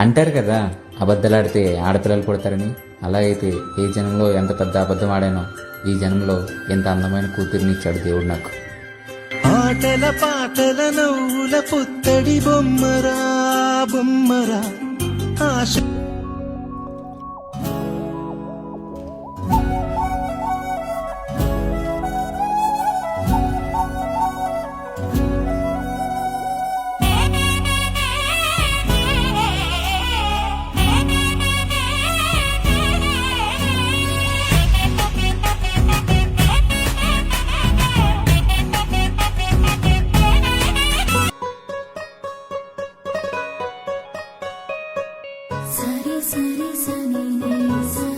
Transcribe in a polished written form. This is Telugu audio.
అంటారు కదా, అబద్ధాలాడితే ఆడపిల్లలు పుడతారని. అలా అయితే ఏ జనంలో ఎంత పెద్ద అబద్ధం ఆడానో ఈ జనంలో ఎంత అందమైన కూతుర్ని ఇచ్చాడు దేవుడు నాకు. ఆటల పాటల నవ్వుల పుత్తడి బొమ్మరా బొమ్మరా ఆశ సరి సరి సని సరి